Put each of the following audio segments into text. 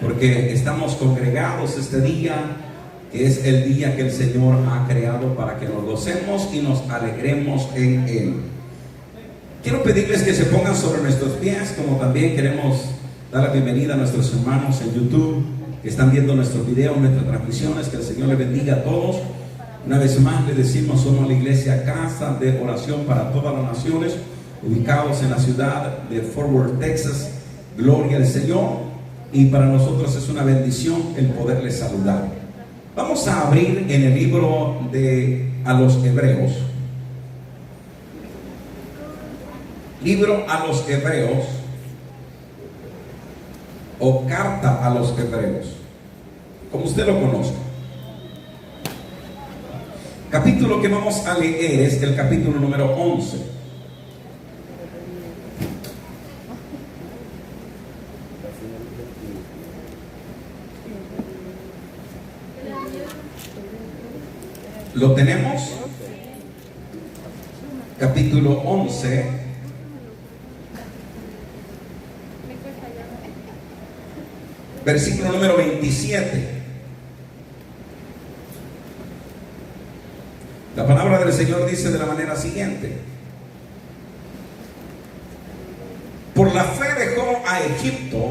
porque estamos congregados este día, que es el día que el Señor ha creado para que nos gocemos y nos alegremos en Él. Quiero pedirles que se pongan sobre nuestros pies, como también queremos dar la bienvenida a nuestros hermanos en YouTube que están viendo nuestros videos, nuestras transmisiones. Que el Señor les bendiga a todos. Una vez más les decimos, somos la iglesia Casa de Oración para todas las naciones, ubicados en la ciudad de Fort Worth, Texas. Gloria al Señor, y para nosotros es una bendición el poderles saludar. Vamos a abrir en el libro a los Hebreos, libro a los Hebreos, o carta a los Hebreos, como usted lo conozca. Capítulo que vamos a leer es el capítulo número 11. ¿Lo tenemos? Capítulo 11. Versículo número 27. La palabra del Señor dice de la manera siguiente: por la fe dejó a Egipto,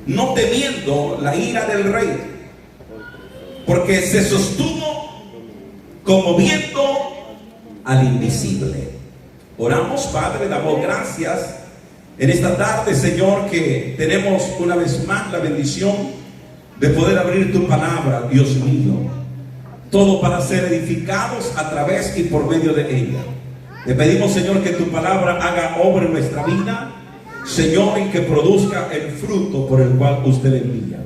no temiendo la ira del rey, porque se sostuvo como viendo al invisible. Oramos, Padre, damos gracias en esta tarde, Señor, que tenemos una vez más la bendición de poder abrir tu palabra, Dios mío. Todo para ser edificados a través y por medio de ella. Te pedimos, Señor, que tu palabra haga obra en nuestra vida, Señor, y que produzca el fruto por el cual usted le envía.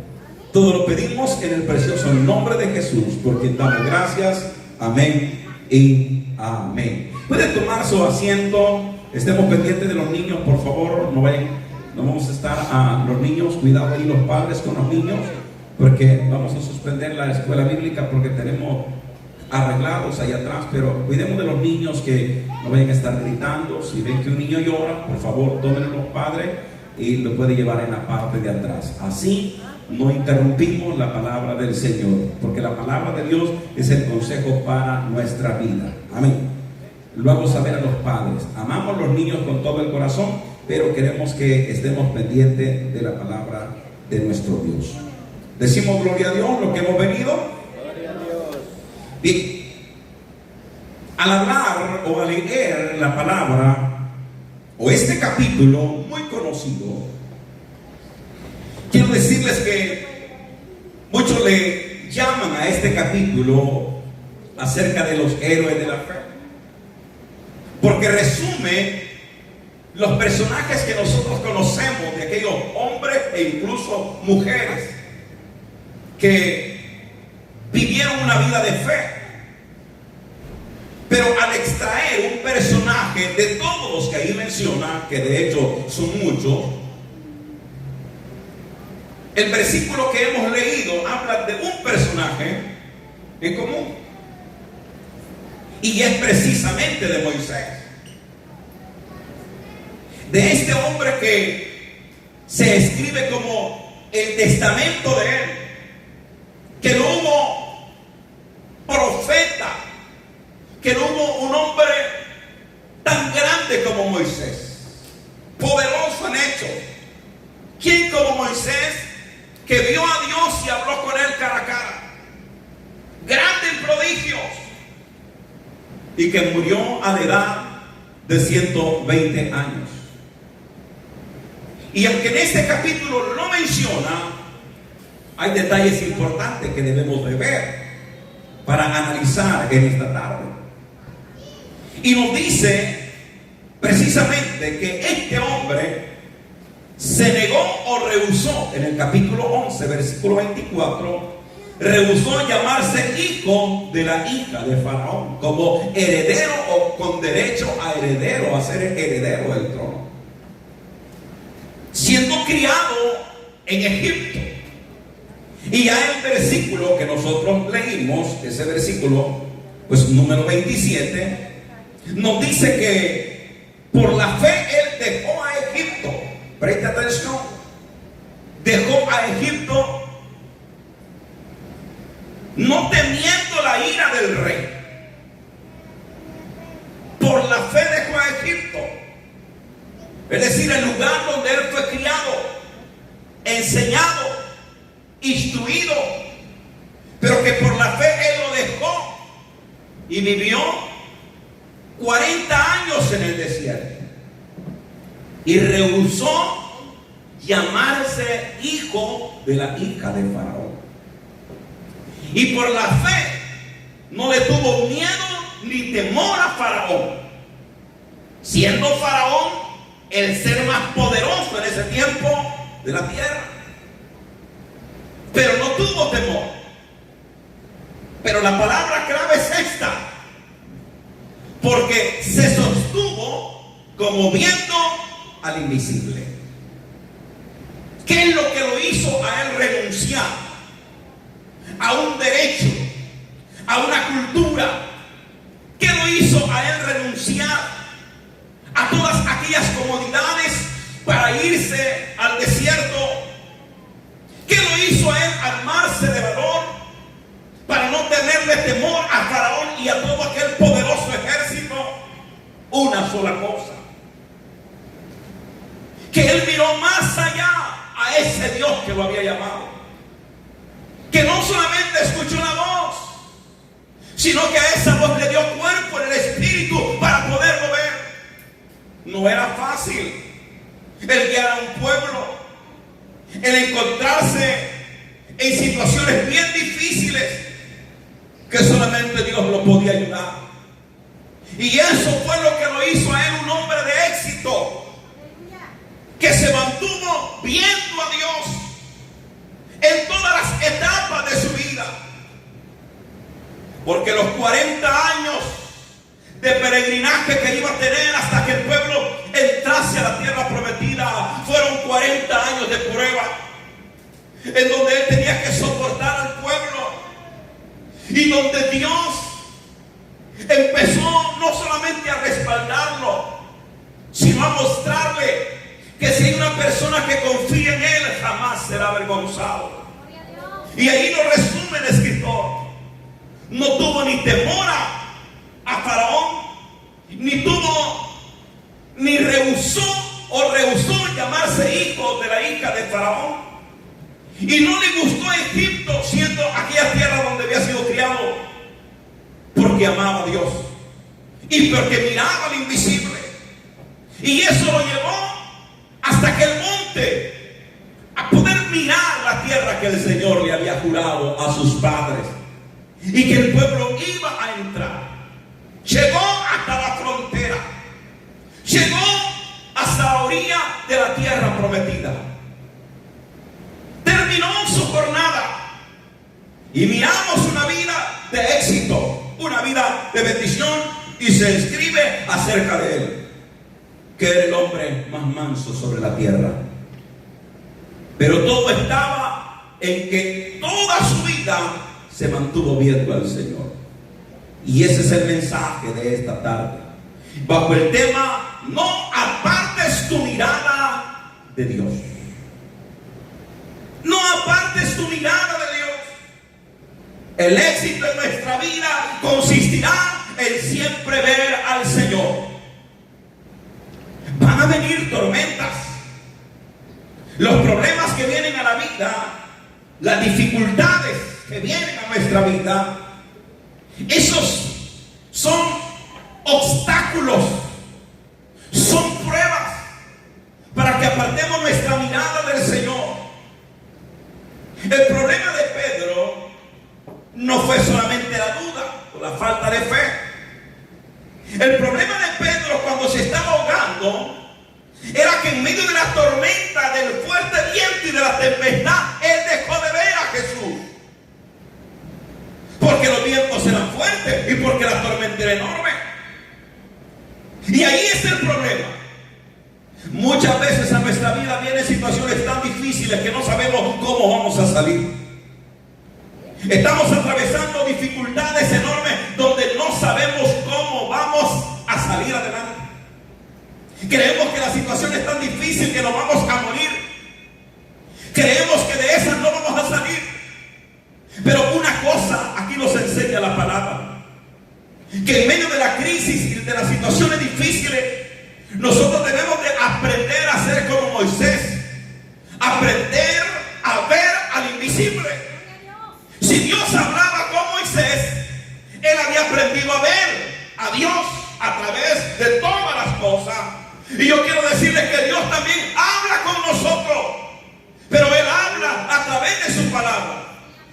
Todo lo pedimos en el precioso nombre de Jesús, por quien damos gracias. Amén y amén. Pueden tomar su asiento. Estemos pendientes de los niños, por favor. No vamos a estar a los niños. Cuidado ahí los padres con los niños, porque vamos a suspender la escuela bíblica porque tenemos arreglados ahí atrás. Pero cuidemos de los niños, que no vayan a estar gritando. Si ven que un niño llora, por favor, tómenlo los padres y lo pueden llevar en la parte de atrás. Así no interrumpimos la palabra del Señor, porque la palabra de Dios es el consejo para nuestra vida. Amén. Lo hago saber a los padres. Amamos a los niños con todo el corazón, pero queremos que estemos pendientes de la palabra de nuestro Dios. Decimos gloria a Dios, lo que hemos venido. Gloria a Dios. Bien, al hablar o al leer la palabra o este capítulo muy conocido, quiero decirles que muchos le llaman a este capítulo acerca de los héroes de la fe, porque resume los personajes que nosotros conocemos de aquellos hombres e incluso mujeres que vivieron una vida de fe. Pero al extraer un personaje de todos los que ahí menciona, que de hecho son muchos, el versículo que hemos leído habla de un personaje en común, y es precisamente de Moisés, de este hombre que se escribe como el testamento de él, que no hubo profeta, que no hubo un hombre tan grande como Moisés, poderoso en hechos. ¿Quién como Moisés, que vio a Dios y habló con él cara a cara, grande en prodigios, y que murió a la edad de 120 años? Y aunque en este capítulo no menciona, hay detalles importantes que debemos de ver para analizar en esta tarde. Y nos dice precisamente que este hombre se negó o rehusó, en el capítulo 11, versículo 24, rehusó llamarse hijo de la hija de Faraón, como heredero o con derecho a heredero, a ser heredero del trono, siendo criado en Egipto. Y ya el versículo que nosotros leímos, ese versículo pues número 27, nos dice que por la fe él dejó a Egipto. Presta atención. dejó a Egipto no temiendo la ira del rey. Por la fe dejó a Egipto, es decir, el lugar donde él fue criado, enseñado, instruido, pero que por la fe él lo dejó y vivió 40 años en el desierto y rehusó llamarse hijo de la hija de Faraón. Y por la fe no le tuvo miedo ni temor a Faraón, siendo Faraón el ser más poderoso en ese tiempo de la tierra. Pero no tuvo temor. Pero la palabra clave es esta: porque se sostuvo como viendo al invisible. ¿Qué es lo que lo hizo a él renunciar a un derecho, a una cultura? ¿Qué lo hizo a él renunciar a todas aquellas comodidades para irse al desierto? ¿Qué lo hizo a él armarse de valor para no tenerle temor a Faraón y a todo aquel poderoso ejército? Una sola cosa: que él miró más allá a ese Dios que lo había llamado, que no solamente escuchó la voz, sino que a esa voz le dio cuerpo en el espíritu para poderlo ver. No era fácil el guiar a un pueblo, el encontrarse en situaciones bien difíciles que solamente Dios lo podía ayudar. Y eso fue lo que lo hizo a él un hombre de éxito, que se mantuvo viendo a Dios en todas las etapas de su vida. Porque los 40 años de peregrinaje que iba a tener hasta que el pueblo entrase a la tierra prometida fueron 40 años de prueba, en donde él tenía que soportar al pueblo y donde Dios empezó no solamente a respaldarlo, sino a mostrarle que si hay una persona que confía en él, jamás será avergonzado. Y ahí lo resume el escritor: no tuvo ni temor a Faraón, ni rehusó llamarse hijo de la hija de Faraón. Y no le gustó Egipto, siendo aquella tierra donde había sido criado, porque amaba a Dios y porque miraba al invisible. Y eso lo llevó hasta aquel monte a poder mirar la tierra que el Señor le había jurado a sus padres y que el pueblo iba a entrar. Llegó hasta la frontera, llegó hasta la orilla de la tierra prometida, terminó su jornada y miramos una vida de éxito, una vida de bendición, y se escribe acerca de él que era el hombre más manso sobre la tierra. Pero todo estaba en que toda su vida se mantuvo viendo al Señor. Y ese es el mensaje de esta tarde, bajo el tema: no apartes tu mirada de Dios. No apartes tu mirada de Dios. El éxito en nuestra vida consistirá en siempre ver al Señor. Van a venir tormentas, los problemas que vienen a la vida, las dificultades que vienen a nuestra vida. Esos son obstáculos, son pruebas para que apartemos nuestra mirada del Señor. El problema de Pedro no fue solamente la duda o la falta de fe. El problema de Pedro, cuando se estaba ahogando, era que en medio de la tormenta, del fuerte viento y de la tempestad, él dejó de ver a Jesús. Porque los vientos eran fuertes y porque la tormenta era enorme. Y ahí es el problema. Muchas veces a nuestra vida vienen situaciones tan difíciles que no sabemos cómo vamos a salir. Estamos atravesando dificultades enormes donde no sabemos cómo vamos a salir adelante. Creemos que la situación es tan difícil que nos vamos a morir. Creemos que de esas no vamos a salir. Pero una cosa aquí nos enseña la palabra: que en medio de la crisis y de las situaciones difíciles, nosotros debemos de aprender a ser como Moisés. Aprender a ver al invisible. Si Dios hablaba con Moisés, él había aprendido a ver a Dios a través de todas las cosas. Y yo quiero decirles que Dios también habla con nosotros, pero Él habla a través de su palabra.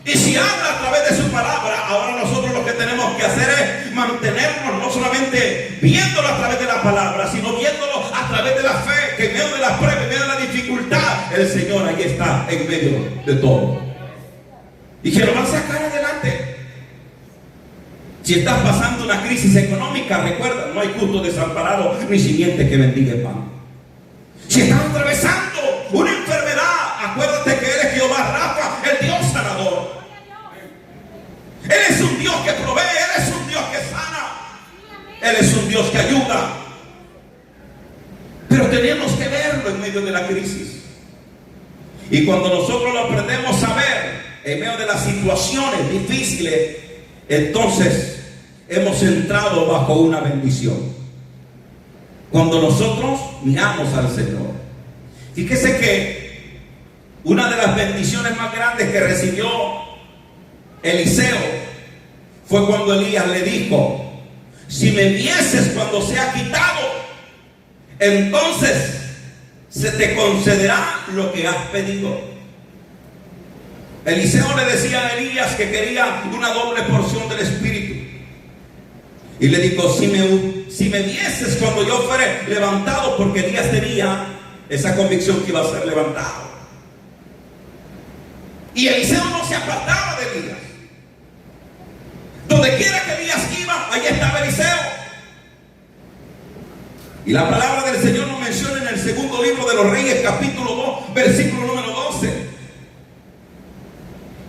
Y si habla a través de su palabra, ahora nosotros lo que tenemos que hacer es mantenernos no solamente viéndolo a través de la palabra, sino viéndolo a través de la fe, que en medio de la prueba, en medio de la dificultad, el Señor ahí está en medio de todo y que lo va a sacar adelante. Si estás pasando una crisis económica, recuerda, no hay justo desamparado ni simiente que bendiga el pan. Si estás atravesando una enfermedad, acuérdate que Él es Jehová Rafa, el Dios sanador. Él es un Dios que provee, Él es un Dios que sana, Él es un Dios que ayuda. Pero tenemos que verlo en medio de la crisis. Y cuando nosotros lo aprendemos a ver en medio de las situaciones difíciles, entonces hemos entrado bajo una bendición. Cuando nosotros miramos al Señor, fíjese que una de las bendiciones más grandes que recibió Eliseo fue cuando Elías le dijo: si me vieses cuando sea quitado, entonces se te concederá lo que has pedido. Eliseo le decía a Elías que quería una doble porción del Espíritu. Y le dijo: si me vieses cuando yo fuere levantado, porque Elías tenía esa convicción que iba a ser levantado. Y Eliseo no se apartaba de Elías. Donde quiera que Elías iba, allí estaba Eliseo. Y la palabra del Señor nos menciona en el segundo libro de los Reyes, capítulo 2, versículo número 12,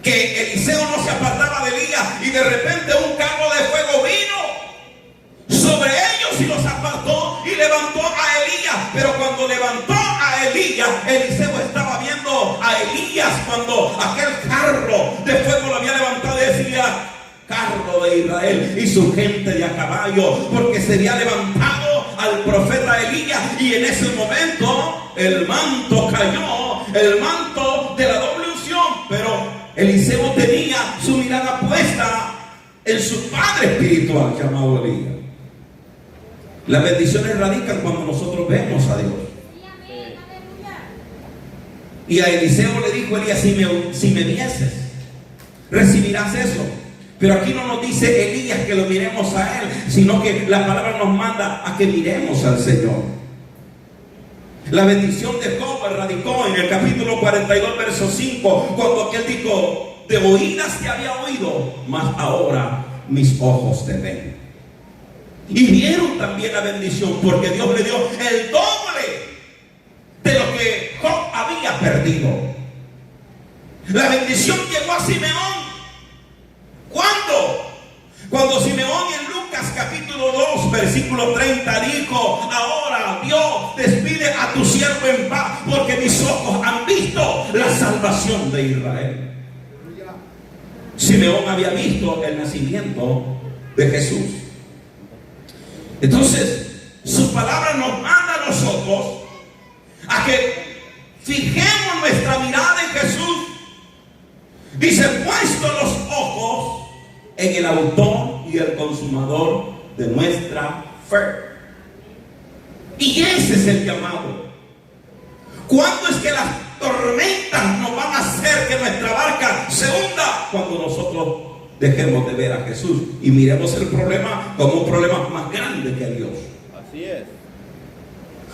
que Eliseo no se apartaba de Elías, y de repente un carro de fuego vino sobre ellos y los apartó y levantó a Elías. Pero cuando levantó a Elías, Eliseo estaba viendo a Elías cuando aquel carro de fuego lo había levantado, y decía: carro de Israel y su gente de a caballo, porque se había levantado al profeta Elías. Y en ese momento el manto cayó, el manto de la doble unción. Pero Eliseo tenía su mirada puesta en su padre espiritual llamado Elías. Las bendiciones radican cuando nosotros vemos a Dios. Y a Eliseo le dijo Elías: si me vieses, recibirás eso. Pero aquí no nos dice Elías que lo miremos a Él, sino que la palabra nos manda a que miremos al Señor. La bendición de Job radicó en el capítulo 42, verso 5, cuando aquel dijo: de oídas te había oído, mas ahora mis ojos te ven. Y vieron también la bendición, porque Dios le dio el doble de lo que Job había perdido. La bendición llegó a Simeón. ¿Cuándo? Cuando Simeón en Lucas capítulo 2 versículo 30 dijo: ahora Dios, despide a tu siervo en paz, porque mis ojos han visto la salvación de Israel. Simeón había visto el nacimiento de Jesús. Entonces su palabra nos manda a nosotros a que fijemos nuestra mirada en Jesús. Dice: puesto los ojos en el autor y el consumador de nuestra fe. Y ese es el llamado. ¿Cuándo es que las tormentas nos van a hacer que nuestra barca se hunda? Cuando nosotros dejemos de ver a Jesús y miremos el problema como un problema más grande que Dios. Así es.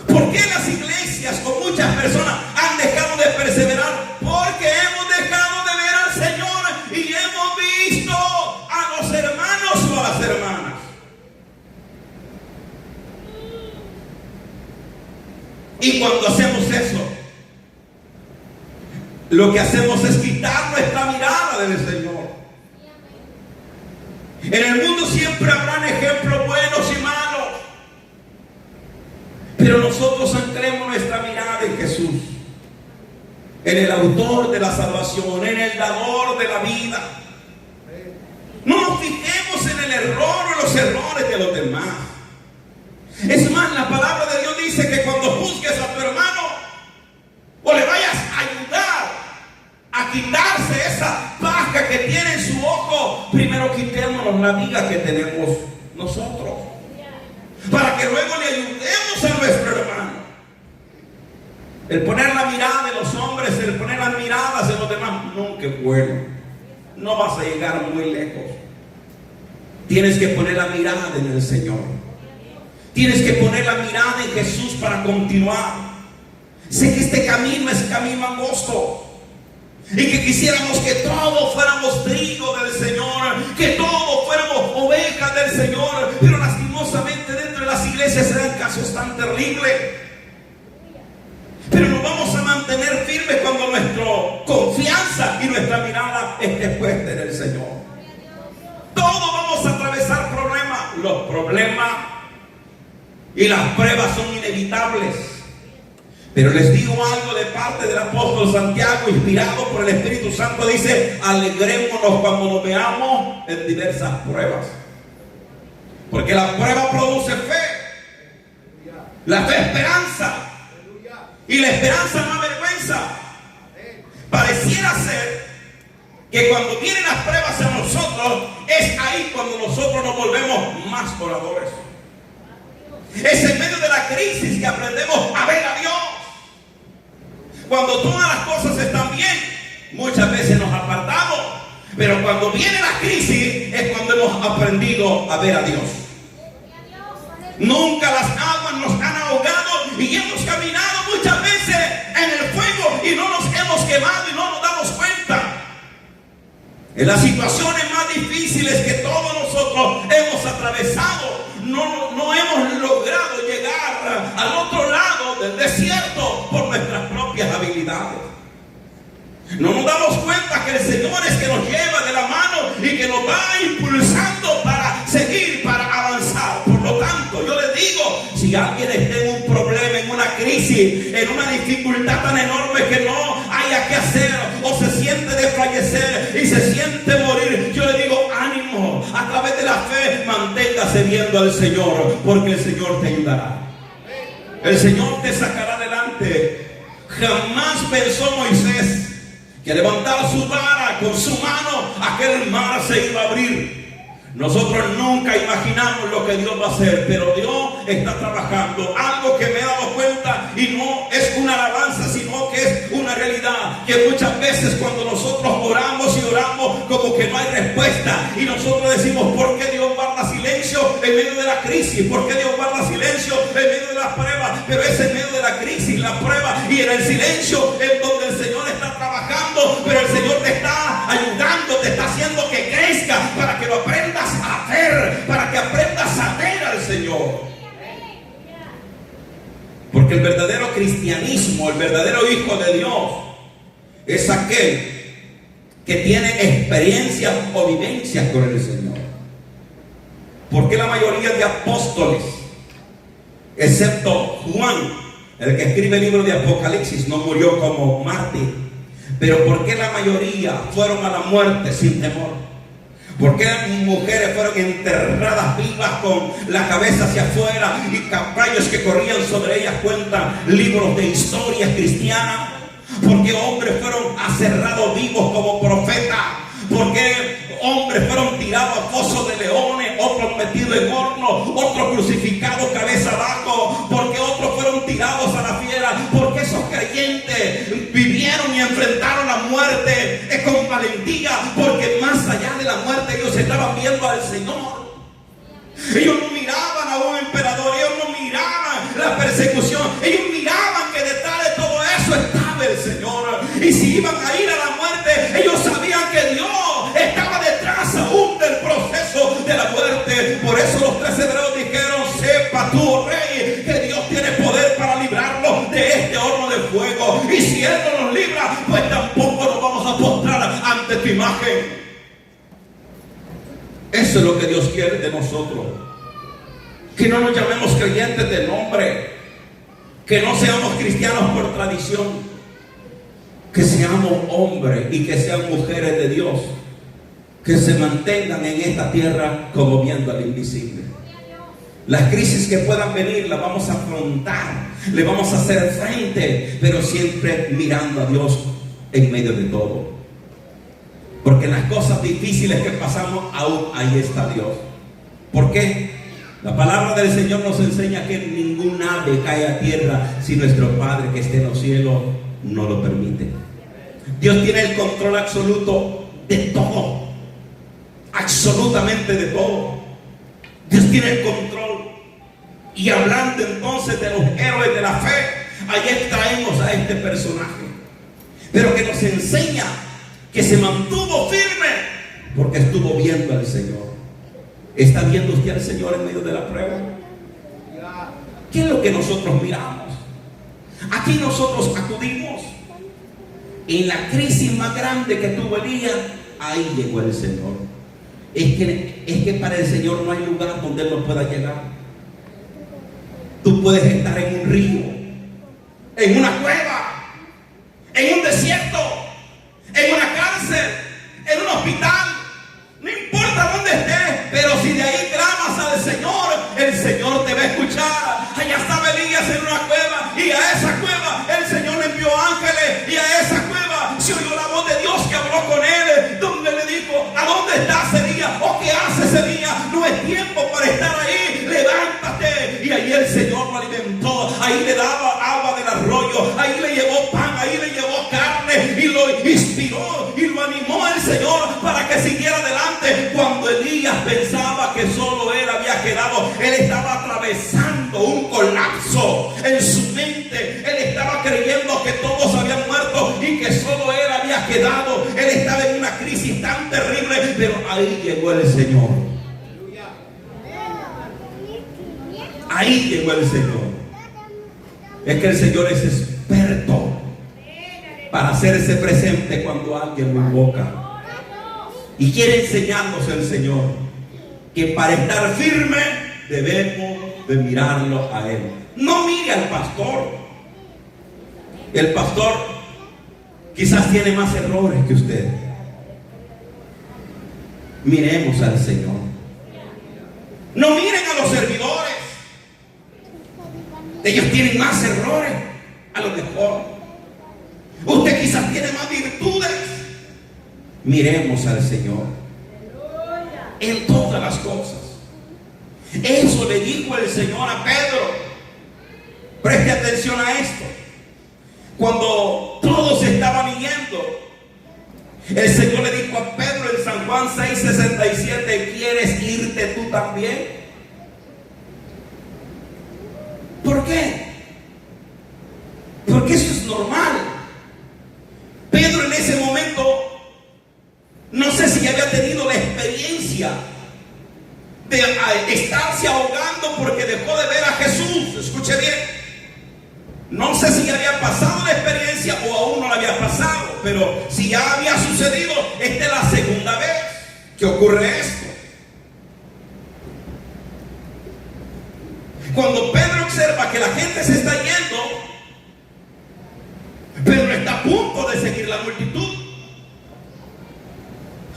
¿Por qué las iglesias con muchas personas han dejado de perseverar? Porque hemos dejado de ver al Señor y hemos visto a los hermanos o a las hermanas. Y cuando hacemos eso, lo que hacemos es quitar nuestra mirada del Señor. En el mundo siempre habrán ejemplos buenos y malos, pero nosotros anclemos nuestra mirada en Jesús. en el autor de la salvación, en el dador de la vida. No nos fijemos en el error o en los errores de los demás. Es más, la palabra de Dios dice que cuando juzgues a tu hermano o le vayas a ayudar a quitarse esa paja que tiene en su ojo, primero quitémonos la viga que tenemos nosotros, para que luego le ayudemos a nuestro hermano. El poner la mirada en los hombres, el poner las miradas en los demás, nunca es bueno. No vas a llegar muy lejos. Tienes que poner la mirada en el Señor. Tienes que poner la mirada en Jesús para continuar. Sé que este camino es camino angosto y que quisiéramos que todos fuéramos trigo del Señor, que todos fuéramos ovejas del Señor, pero lastimosamente dentro de las iglesias se dan casos tan terribles. Pero nos vamos a mantener firmes cuando nuestra confianza y nuestra mirada esté puesta en el Señor. Todos vamos a atravesar problemas. Los problemas y las pruebas son inevitables. Pero les digo algo de parte del apóstol Santiago, inspirado por el Espíritu Santo. Dice: alegrémonos cuando nos veamos en diversas pruebas, porque la prueba produce fe, la fe esperanza, y la esperanza no avergüenza. Pareciera ser que cuando vienen las pruebas a nosotros, es ahí cuando nosotros nos volvemos más oradores. Es en medio de la crisis que aprendemos a ver a Dios. Cuando todas las cosas están bien, muchas veces nos apartamos, pero cuando viene la crisis es cuando hemos aprendido a ver a Dios. Nunca las aguas nos han ahogado y hemos caminado muchas veces en el fuego y no nos hemos quemado y no nos damos cuenta. En las situaciones más difíciles que todos nosotros hemos atravesado, no hemos logrado llegar al otro lado del desierto por nuestras propias habilidades. No nos damos cuenta que el Señor es que nos lleva de la mano y que nos va impulsando para seguir, para avanzar. Por lo tanto, yo les digo, si alguien está en un problema, en una crisis, en una dificultad tan enorme que no haya que hacer, o se siente desfallecer y se siente morir, yo le digo, ánimo, a través de la fe manténgase viendo al Señor, porque el Señor te ayudará. El Señor te sacará adelante. Jamás pensó Moisés que levantar su vara con su mano, aquel mar se iba a abrir. Nosotros nunca imaginamos lo que Dios va a hacer, pero Dios está trabajando. Algo que me he dado cuenta, y no es una alabanza, sino que es una realidad, que muchas veces cuando nosotros oramos y oramos, como que no hay respuesta, y nosotros decimos: ¿por qué Dios guarda silencio en medio de la crisis? ¿Por qué Dios guarda silencio en medio de la prueba? Pero es en medio de la crisis, la prueba y en el silencio es donde el Señor está trabajando. Pero el Señor te está ayudando, te está haciendo que crezca, para que lo aprendas a ver, para que aprendas a ver al Señor. Porque el verdadero cristianismo, el verdadero hijo de Dios, es aquel que tiene experiencias o vivencias con el Señor. Porque la mayoría de apóstoles, excepto Juan, el que escribe el libro de Apocalipsis, no murió como mártir? Pero ¿por qué la mayoría fueron a la muerte sin temor? ¿Por qué mujeres fueron enterradas vivas con la cabeza hacia afuera y caballos que corrían sobre ellas cuentan libros de historias cristianas? ¿Por qué hombres fueron aserrados vivos como profetas? ¿Por qué hombres fueron tirados a fosos de leones, otros metidos en horno, otros crucificados cabeza abajo? ¿Por qué otros fueron tirados a la fiera? Porque esos creyentes vivieron y enfrentaron la muerte con valentía, porque más allá de la muerte ellos estaban viendo al Señor. Ellos no miraban a un emperador, ellos no miraban la persecución, ellos miraban que detrás de todo eso estaba el Señor. Y si iban a ir a la muerte, ellos sabían que Dios estaba detrás aún del proceso de la muerte. Por eso los 3 hebreos dijeron: sepa tú, oh rey, que Dios tiene poder para librarnos de este horno de fuego. Y si Él no nos libra, pues tampoco nos vamos a postrar ante tu imagen. Eso es lo que Dios quiere de nosotros. Que no nos llamemos creyentes de nombre, que no seamos cristianos por tradición, que seamos hombres y que sean mujeres de Dios, que se mantengan en esta tierra como viendo al invisible. Las crisis que puedan venir las vamos a afrontar, le vamos a hacer frente, pero siempre mirando a Dios en medio de todo. Porque en las cosas difíciles que pasamos, aún ahí está Dios. ¿Por qué? La palabra del Señor nos enseña que ningún ave cae a tierra si nuestro Padre que esté en los cielos no lo permite. Dios tiene el control absoluto de todo, absolutamente de todo. Dios tiene el control. Y hablando entonces de los héroes de la fe, ahí extraemos a este personaje, pero que nos enseña que se mantuvo firme porque estuvo viendo al Señor. ¿Está viendo usted al Señor en medio de la prueba? ¿Qué es lo que nosotros miramos? Aquí nosotros acudimos. En la crisis más grande que tuvo Elías, ahí llegó el Señor. Es que para el Señor no hay lugar donde Él no pueda llegar. Tú puedes estar en un río, en una cueva, en un desierto, en una cárcel, en un hospital, no importa dónde estés, pero si de ahí clamas al Señor, el Señor te va a escuchar. Allá estaba Elías en una cueva, y a esa cueva el Señor le envió ángeles, y a esa cueva se oyó la voz de Dios que habló con él, donde le dijo: ¿a dónde estás, Elías? ¿O qué haces, Elías? No es tiempo para estar ahí, levántate. Y ahí el Señor lo alimentó, ahí le daba agua del arroyo, ahí le llevó pan, ahí le llevó carne, y lo inspiró y lo animó el Señor para que siguiera adelante. Cuando Elías pensaba que solo él había quedado, él estaba atravesando un colapso en su mente. Él estaba creyendo que todos habían muerto y que solo él había quedado. Él estaba en una crisis tan terrible, pero ahí llegó el Señor. Ahí llegó el Señor. Es que el Señor es experto para hacerse presente cuando alguien lo invoca. Y quiere enseñarnos el Señor que para estar firme debemos de mirarlo a Él. No mire al pastor. El pastor quizás tiene más errores que usted. Miremos al Señor. No miren a los servidores. Ellos tienen más errores, a lo mejor. Usted quizás tiene más virtudes. Miremos al Señor en todas las cosas. Eso le dijo el Señor a Pedro. Preste atención a esto. Cuando todos estaban yendo, el Señor le dijo a Pedro en San Juan 6:67: ¿quieres irte tú también? ¿Por qué? Porque eso es normal. Pedro en ese momento, no sé si había tenido la experiencia de estarse ahogando porque dejó de ver a Jesús. Escuche bien. No sé si ya había pasado la experiencia o aún no la había pasado, pero si ya había sucedido, esta es la segunda vez que ocurre esto. Cuando Pedro observa que la gente se está yendo, Pedro está a punto de seguir la multitud,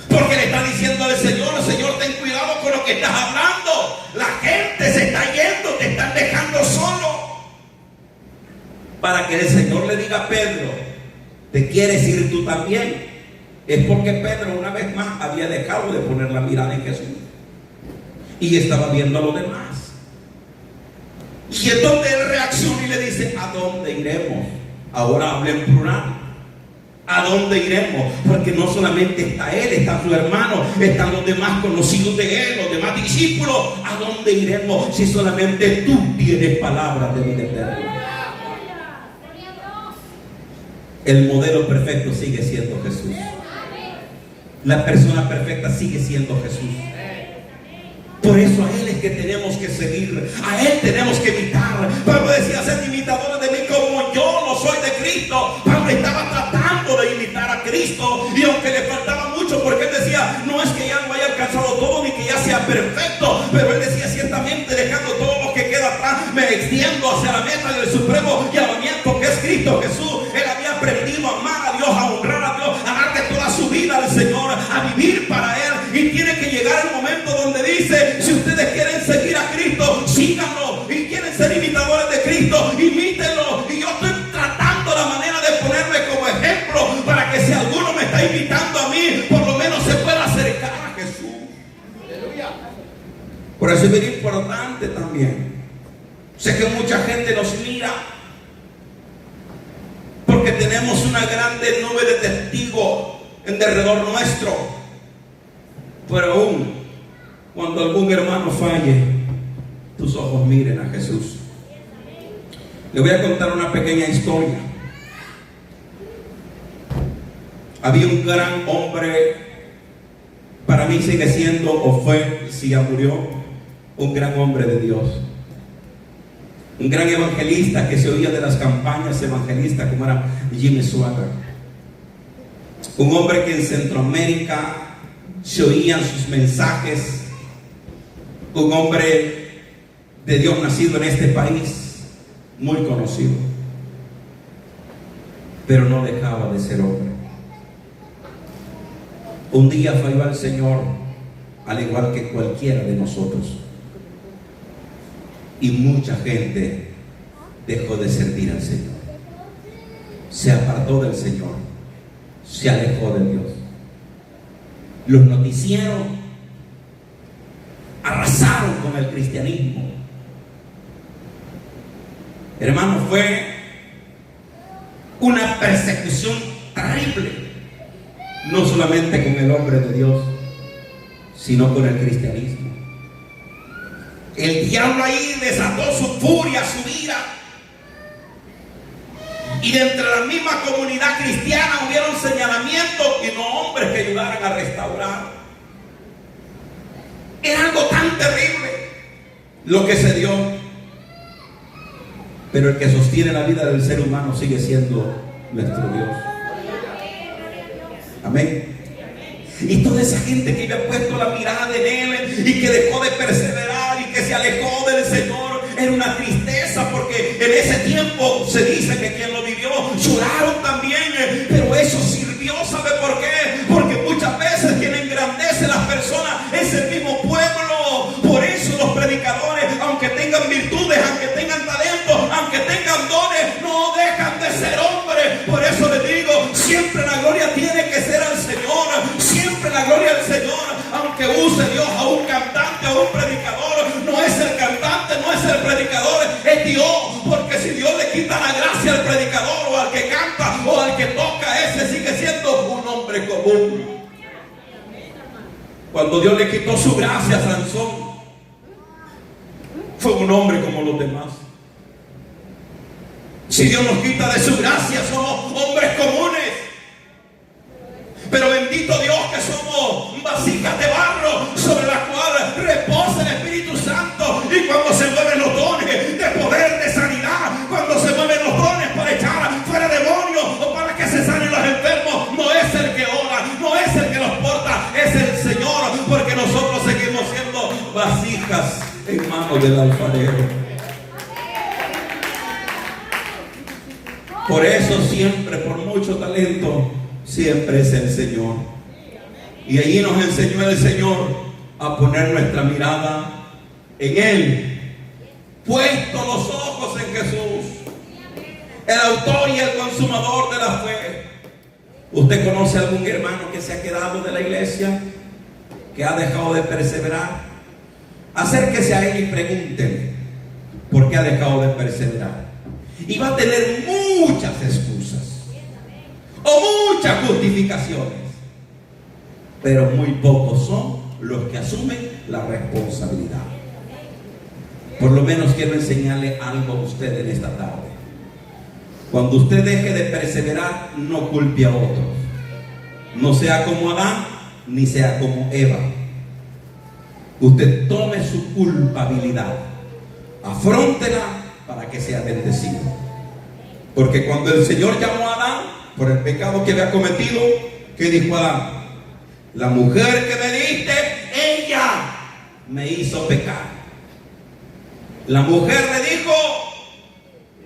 porque le está diciendo al Señor: Señor, ten cuidado con lo que estás hablando. La gente se está yendo, te están dejando solo. Para que el Señor le diga a Pedro: ¿te quieres ir tú también? Es porque Pedro una vez más había dejado de poner la mirada en Jesús y estaba viendo a los demás. Y entonces él reacciona y le dice: ¿a dónde iremos? Ahora habla en plural. ¿A dónde iremos? Porque no solamente está él, está su hermano, están los demás conocidos de él, los demás discípulos. ¿A dónde iremos si solamente tú tienes palabras de vida eterna? El modelo perfecto sigue siendo Jesús. La persona perfecta sigue siendo Jesús. Por eso a Él es que tenemos que seguir, a Él tenemos que imitar. Pablo decía: sed imitadores de mí como yo lo soy de Cristo. Pablo estaba tratando de imitar a Cristo, y aunque le faltaba mucho, porque él decía: no es que ya lo haya alcanzado todo ni que ya sea perfecto, pero él decía: ciertamente dejando todo lo que queda atrás, me extiendo hacia la meta del supremo llamamiento que es Cristo Jesús. Él había aprendido a amar a Dios a vivir para Él. Y tiene que llegar el momento donde dice: si ustedes quieren seguir a Cristo, síganlo. Y quieren ser imitadores de Cristo, imítenlo. Y yo estoy tratando la manera de ponerme como ejemplo para que si alguno me está imitando a mí, por lo menos se pueda acercar a Jesús. Por eso es bien importante también. Sé que mucha gente nos mira porque tenemos una grande nube de testigos en derredor nuestro. Pero aún cuando algún hermano falle, tus ojos miren a Jesús. Le voy a contar una pequeña historia. Había un gran hombre, para mí sigue siendo, o fue, si ya murió, un gran hombre de Dios. Un gran evangelista que se oía de las campañas evangelistas, como era Jimmy Swaggart. Un hombre que en Centroamérica se oían sus mensajes. Un hombre de Dios nacido en este país, muy conocido. Pero no dejaba de ser hombre. Un día falló al Señor, al igual que cualquiera de nosotros. Y mucha gente dejó de servir al Señor. Se apartó del Señor. Se alejó de Dios. Los noticieros arrasaron con el cristianismo. Hermano, fue una persecución terrible. No solamente con el hombre de Dios, sino con el cristianismo. El diablo ahí desató su furia, su ira. Y de entre la misma comunidad cristiana hubieron señalamientos y no hombres que ayudaran a restaurar. Era algo tan terrible lo que se dio. Pero el que sostiene la vida del ser humano sigue siendo nuestro Dios. Amén. Y toda esa gente que había puesto la mirada en Él y que dejó de perseverar y que se alejó del Señor, era una tristeza, porque en ese tiempo se dice que quien lo vivió lloraron también. Pero eso sirvió, ¿sabe por qué? Porque muchas veces quien engrandece a las personas es el mismo pueblo. Por eso los predicadores, aunque tengan virtudes, aunque tengan talentos, aunque tengan dones, no dejan de ser hombres. Por eso les digo, siempre la gloria tiene que ser al Señor. Siempre la gloria al Señor. Aunque use Dios a un cantante, a un predicador, no es el cantante, no es el predicador, es Dios. Porque si Dios le quita la gracia al predicador o al que canta o al que toca, ese sigue siendo un hombre común. Cuando Dios le quitó su gracia a Sansón, fue un hombre como los demás. Si Dios nos quita de su gracia, somos hombres comunes. Pero bendito Dios que somos vasijas de barro sobre la cual reposa el Espíritu Santo. Y cuando se mueven los dones de poder, de sanidad, cuando se mueven los dones para echar fuera demonios o para que se sanen los enfermos, no es el que ora, no es el que los porta, es el Señor. Porque nosotros seguimos siendo vasijas en manos del alfarero. Por eso siempre, por mucho talento, siempre es el Señor. Y allí nos enseñó el Señor a poner nuestra mirada en Él, puestos los ojos en Jesús, el autor y el consumador de la fe. ¿Usted conoce a algún hermano que se ha quedado de la iglesia, que ha dejado de perseverar? Acérquese a él y pregúntele por qué ha dejado de perseverar. Y va a tener muchas excusas o muchas justificaciones, pero muy pocos son los que asumen la responsabilidad. Por lo menos quiero enseñarle algo a usted en esta tarde. Cuando usted deje de perseverar, no culpe a otros. No sea como Adán, ni sea como Eva. Usted tome su culpabilidad, afróntela para que sea bendecido. Porque cuando el Señor llamó a Adán por el pecado que había cometido, ¿qué dijo Adán? La mujer que me diste, ella me hizo pecar. La mujer le dijo,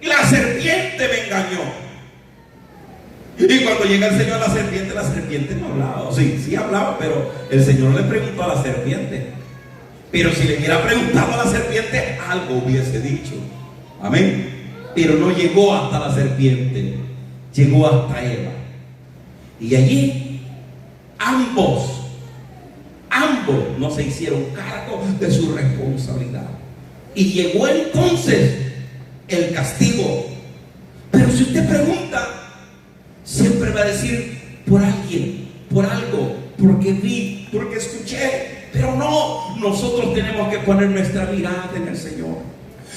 la serpiente me engañó. Y cuando llega el Señor a la serpiente no hablaba. O sí, sí hablaba, pero el Señor le preguntó a la serpiente. Pero si le hubiera preguntado a la serpiente, algo hubiese dicho. Amén. Pero no llegó hasta la serpiente, llegó hasta Eva. Y allí ambos no se hicieron cargo de su responsabilidad. Y llegó entonces el castigo. Pero si usted pregunta, siempre va a decir por alguien, por algo, porque vi, porque escuché. Pero no, nosotros tenemos que poner nuestra mirada en el Señor.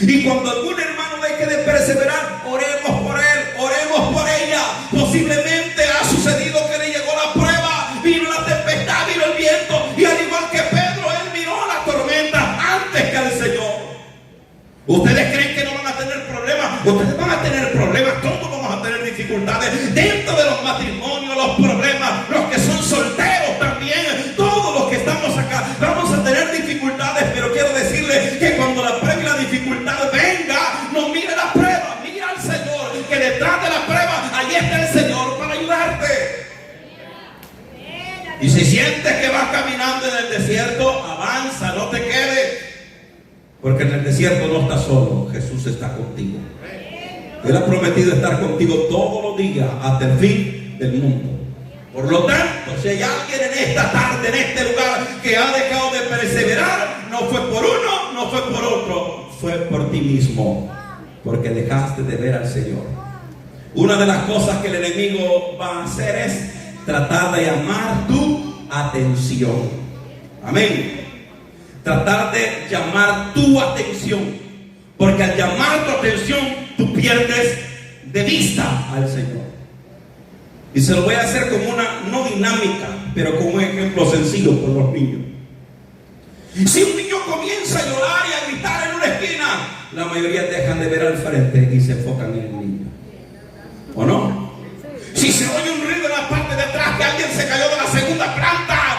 Y cuando algún hermano deje de perseverar, oremos por él, oremos por ella. Posiblemente ha sucedido que le llegó la prueba, vino la tempestad, vino el viento, y al igual que Pedro, él miró la tormenta antes que al Señor. ¿Ustedes creen que no van a tener problemas? Ustedes van a tener problemas, todos vamos a tener dificultades dentro de los matrimonios, los problemas, los que son solteros también, todos los que estamos acá vamos a tener dificultades. Pero quiero decirles que cuando la prueba y la dificultad venga, no mire la prueba, mira al Señor, que detrás de la prueba ahí está el Señor para ayudarte. Y si sientes que vas caminando en el desierto, avanza, no te quedes. Porque en el desierto no estás solo, Jesús está contigo. Él ha prometido estar contigo todos los días hasta el fin del mundo. Por lo tanto, si hay alguien en esta tarde, en este lugar, que ha dejado de perseverar, no fue por uno, no fue por otro, fue por ti mismo, porque dejaste de ver al Señor. Una de las cosas que el enemigo va a hacer es tratar de llamar tu atención. Amén. Tratar de llamar tu atención, porque al llamar tu atención tú pierdes de vista al Señor. Y se lo voy a hacer como una, no dinámica, pero como un ejemplo sencillo por los niños. Si un niño comienza a llorar y a gritar en una esquina, la mayoría dejan de ver al frente y se enfocan en el niño, ¿o no? Si se oye un ruido en la parte de atrás, que alguien se cayó de la segunda planta,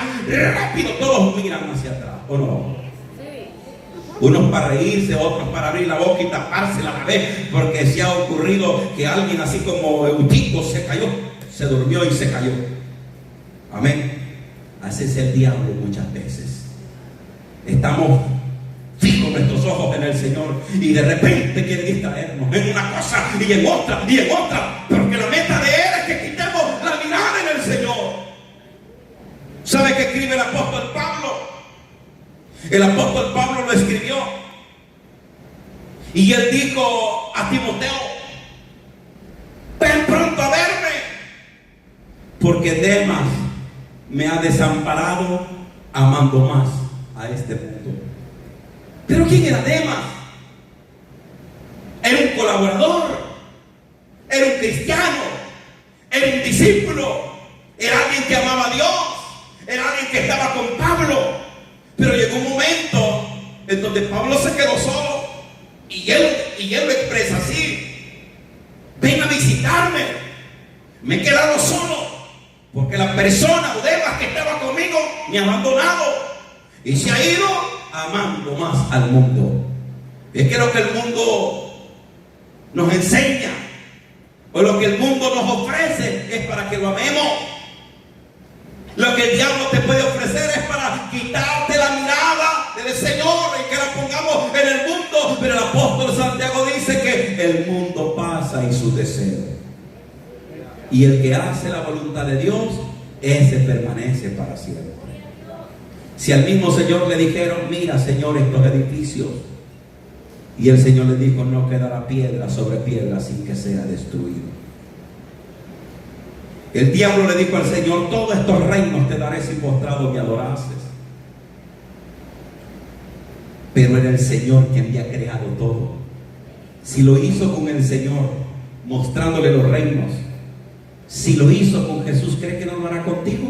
rápido todos miran hacia atrás, ¿o no? Unos para reírse, otros para abrir la boca y tapársela a la vez, porque se ha ocurrido que alguien así como Eutico se cayó, se durmió y se cayó. Amén. Así es el diablo muchas veces. Estamos fijos nuestros ojos en el Señor y de repente quiere distraernos en una cosa y en otra, porque la meta de Él es que quitemos la mirada en el Señor. ¿Sabe qué escribe el apóstol Pablo? El apóstol Pablo lo escribió y él dijo a Timoteo: ven pronto a verme, porque Demas me ha desamparado amando más a este mundo. ¿Pero quién era Demas? Era un colaborador, era un cristiano, era un discípulo, era alguien que amaba a Dios, era alguien que estaba con Pablo. Pero llegó un momento en donde Pablo se quedó solo y él lo expresa así: ven a visitarme, me he quedado solo porque la persona o Demas que estaba conmigo me ha abandonado y se ha ido amando más al mundo. Es que lo que el mundo nos enseña o lo que el mundo nos ofrece es para que lo amemos. Lo que el diablo te puede ofrecer es para quitarte la mirada del Señor y que la pongamos en el mundo. Pero el apóstol Santiago dice que el mundo pasa y sus deseos, y el que hace la voluntad de Dios, ese permanece para siempre. Si al mismo Señor le dijeron: mira, Señor, estos edificios, y el Señor le dijo: no quedará piedra sobre piedra sin que sea destruido. El diablo le dijo al Señor: todos estos reinos te daré si postrado me adorases. Pero era el Señor quien había creado todo. Si lo hizo con el Señor, mostrándole los reinos, si lo hizo con Jesús, ¿cree que no lo hará contigo?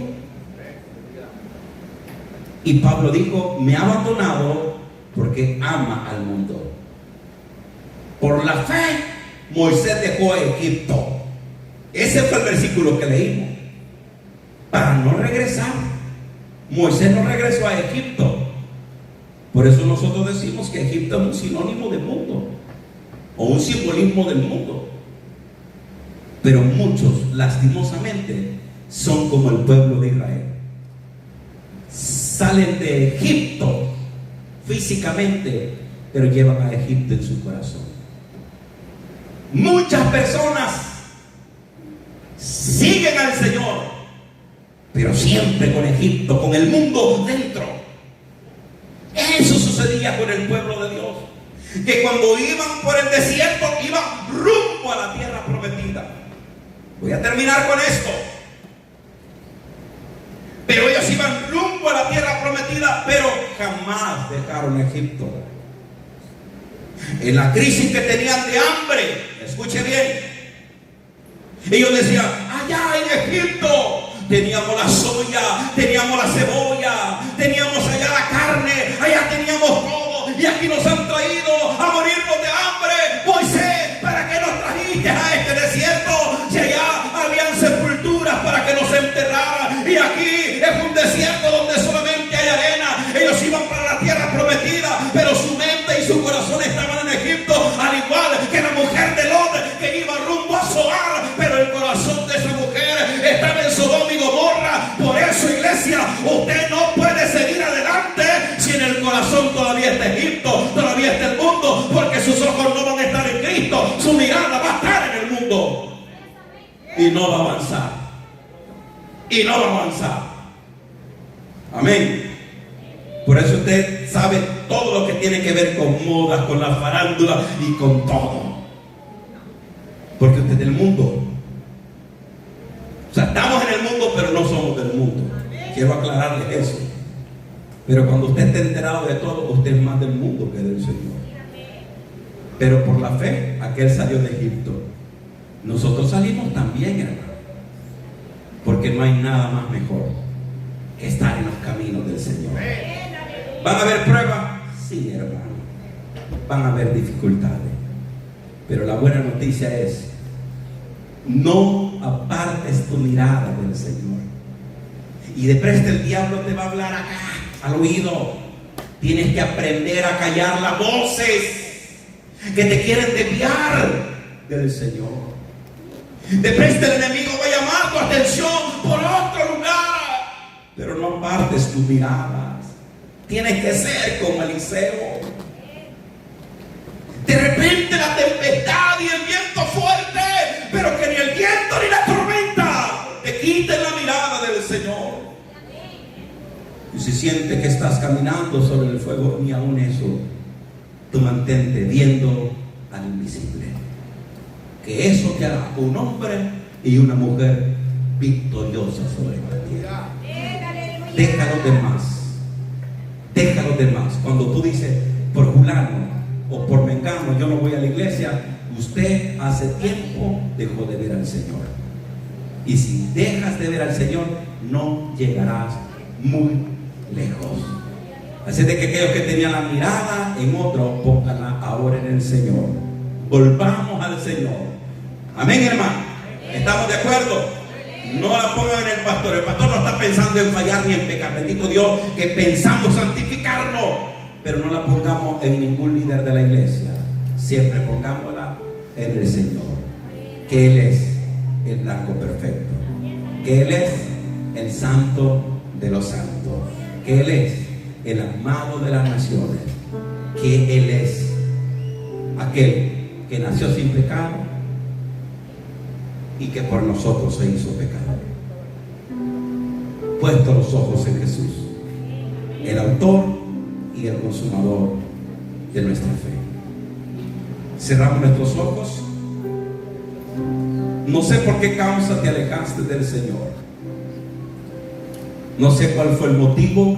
Y Pablo dijo: me ha abandonado porque ama al mundo. Por la fe, Moisés dejó a Egipto. Ese fue el versículo que leímos. Para no regresar. Moisés no regresó a Egipto. Por eso nosotros decimos que Egipto es un sinónimo del mundo, o un simbolismo del mundo. Pero muchos, lastimosamente, son como el pueblo de Israel. Salen de Egipto físicamente, pero llevan a Egipto en su corazón. Muchas personas siguen al Señor, pero siempre con Egipto, con el mundo dentro. Eso sucedía con el pueblo de Dios, que cuando iban por el desierto, iban rumbo a la tierra prometida. Voy a terminar con esto. Pero ellos iban rumbo a la tierra prometida, pero jamás dejaron Egipto. En la crisis que tenían de hambre, escuche bien, ellos decían: allá en Egipto teníamos la soya, teníamos la cebolla, teníamos allá la carne, allá teníamos todo, y aquí nos han traído a morirnos de hambre. Moisés, ¿para qué nos trajiste a este desierto? Si allá habían sepulturas para que nos enterraran, y aquí es un desierto donde solamente hay arena. Ellos iban para la tierra prometida, pero su mente y su corazón estaban en Egipto, al igual que la mujer de Lot, que iba rumbo a Zoar, pero el corazón de esa mujer estaba en Sodoma y Gomorra. Por eso, iglesia, usted no puede seguir adelante si en el corazón todavía está Egipto, todavía está el mundo, porque sus ojos no van a estar en Cristo, su mirada va a estar en el mundo y no va a avanzar, y no va a avanzar. Amén. Por eso usted sabe todo lo que tiene que ver con modas, con la farándula y con todo, porque usted es del mundo. O sea, estamos en el mundo, pero no somos del mundo. Quiero aclararles eso. Pero cuando usted esté enterado de todo, usted es más del mundo que del Señor. Pero por la fe, aquel salió de Egipto. Nosotros salimos también, hermano. Porque no hay nada más mejor que estar en los caminos del Señor. ¿Van a haber pruebas? Sí, hermano. Van a haber dificultades. Pero la buena noticia es: no apartes tu mirada del Señor. Y de presta el diablo te va a hablar acá, al oído. Tienes que aprender a callar las voces que te quieren desviar del Señor. De presta el enemigo va a llamar tu atención por otro lugar, pero no apartes tus miradas. Tienes que ser como Eliseo. De repente la tempestad y el viento fuerte, pero que ni el viento ni la tormenta te quiten la mirada del Señor. Y si sientes que estás caminando sobre el fuego, ni aun eso, tú mantente viendo al invisible, que eso te hará un hombre y una mujer victoriosa sobre la tierra. Deja a los demás, deja a los demás. Cuando tú dices: por fulano o por mengano yo no voy a la iglesia, usted hace tiempo dejó de ver al Señor. Y si dejas de ver al Señor, no llegarás muy lejos. Así de que aquellos que tenían la mirada en otro, pónganla ahora en el Señor. Volvamos al Señor. Amén, hermano. ¿Estamos de acuerdo? No la pongan en el pastor. El pastor no está pensando en fallar ni en pecar. Bendito Dios que pensamos santificarnos, pero no la pongamos en ningún líder de la iglesia. Siempre pongámosla en el Señor, que Él es el blanco perfecto, que Él es el santo de los santos, que Él es el amado de las naciones, que Él es aquel que nació sin pecado y que por nosotros se hizo pecado. Puesto los ojos en Jesús, el autor y el consumador de nuestra fe. Cerramos nuestros ojos. No sé por qué causa te alejaste del Señor. No sé cuál fue el motivo